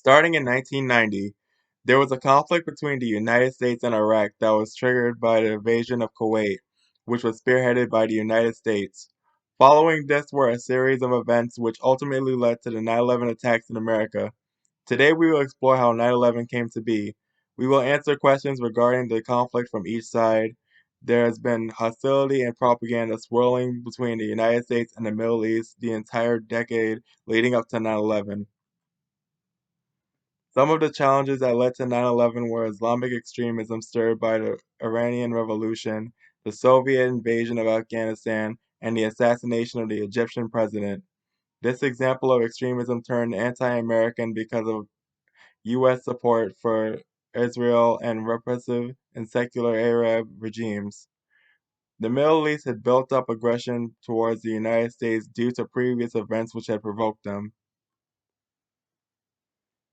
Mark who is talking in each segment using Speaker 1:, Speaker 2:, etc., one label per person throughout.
Speaker 1: Starting in 1990, there was a conflict between the United States and Iraq that was triggered by the invasion of Kuwait, which was spearheaded by the United States. Following this were a series of events which ultimately led to the 9/11 attacks in America. Today we will explore how 9/11 came to be. We will answer questions regarding the conflict from each side. There has been hostility and propaganda swirling between the United States and the Middle East the entire decade leading up to 9/11. Some of the challenges that led to 9/11 were Islamic extremism stirred by the Iranian Revolution, the Soviet invasion of Afghanistan, and the assassination of the Egyptian president. This example of extremism turned anti-American because of U.S. support for Israel and repressive and secular Arab regimes. The Middle East had built up aggression towards the United States due to previous events which had provoked them.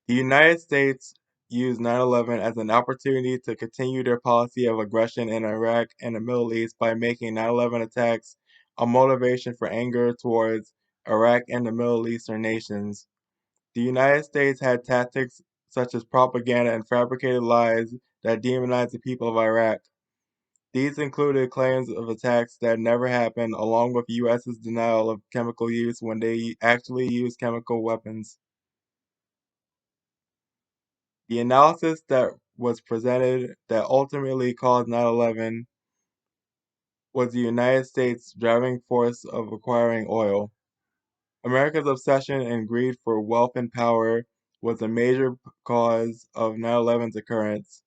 Speaker 1: The United States used 9/11 as an opportunity to continue their policy of aggression in Iraq and the Middle East by making 9/11 attacks a motivation for anger towards Iraq and the Middle Eastern nations. The United States had tactics such as propaganda and fabricated lies that demonized the people of Iraq. These included claims of attacks that never happened, along with U.S.'s denial of chemical use when they actually used chemical weapons. The analysis that was presented that ultimately caused 9/11 was the United States' driving force of acquiring oil. America's obsession and greed for wealth and power was a major cause of 9/11's occurrence.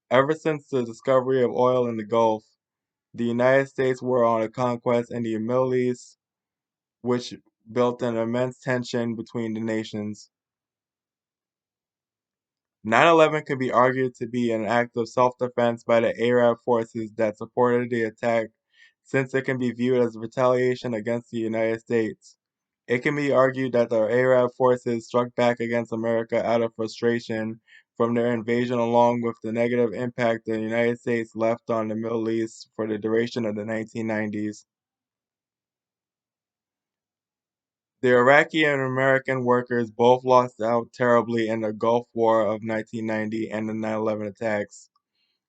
Speaker 1: Ever since the discovery of oil in the Gulf, the United States were on a conquest in the Middle East, which built an immense tension between the nations. 9/11 could be argued to be an act of self-defense by the Arab forces that supported the attack, since it can be viewed as retaliation against the United States. It can be argued that the Arab forces struck back against America out of frustration from their invasion, along with the negative impact the United States left on the Middle East for the duration of the 1990s. The Iraqi and American workers both lost out terribly in the Gulf War of 1990 and the 9/11 attacks.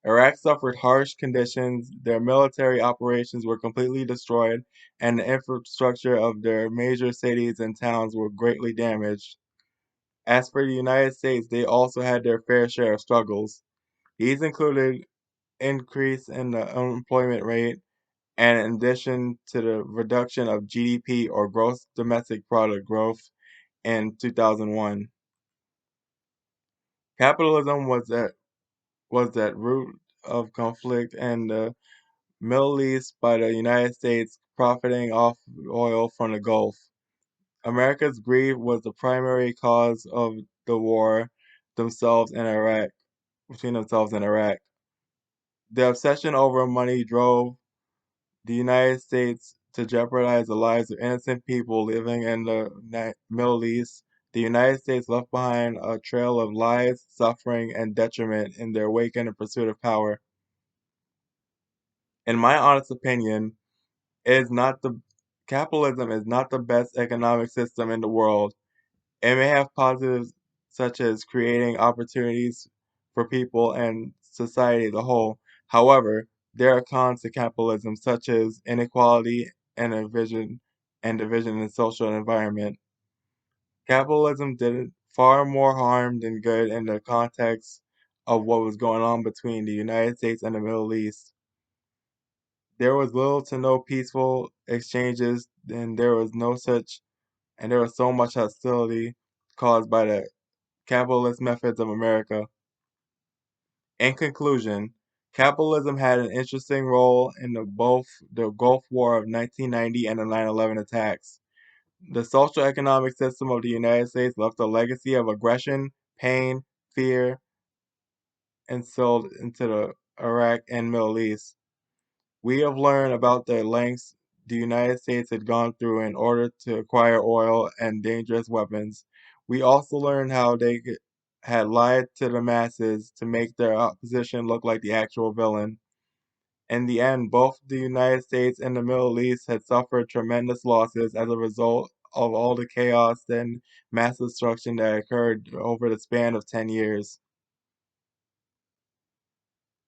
Speaker 1: Iraq suffered harsh conditions, their military operations were completely destroyed, and the infrastructure of their major cities and towns were greatly damaged. As for the United States, they also had their fair share of struggles. These included increase in the unemployment rate, and in addition to the reduction of GDP or gross domestic product growth in 2001. Capitalism was at root of conflict in the Middle East by the United States profiting off oil from the Gulf. America's greed was the primary cause of the war themselves in Iraq, between themselves and Iraq. The obsession over money drove the United States to jeopardize the lives of innocent people living in the Middle East. The United States left behind a trail of lies, suffering, and detriment in their wake in the pursuit of power. In my honest opinion, is not the capitalism is not the best economic system in the world. It may have positives such as creating opportunities for people and society as a whole. However, there are cons to capitalism such as inequality and division in social environment. Capitalism did far more harm than good in the context of what was going on between the United States and the Middle East. There was little to no peaceful exchanges, and there was so much hostility caused by the capitalist methods of America. In conclusion, capitalism had an interesting role in both the Gulf War of 1990 and the 9/11 attacks. The social economic system of the United States left a legacy of aggression, pain, fear instilled into the Iraq and Middle East. We have learned about the lengths the United States had gone through in order to acquire oil and dangerous weapons. We also learned how they had lied to the masses to make their opposition look like the actual villain. In the end, both the United States and the Middle East had suffered tremendous losses as a result of all the chaos and mass destruction that occurred over the span of 10 years.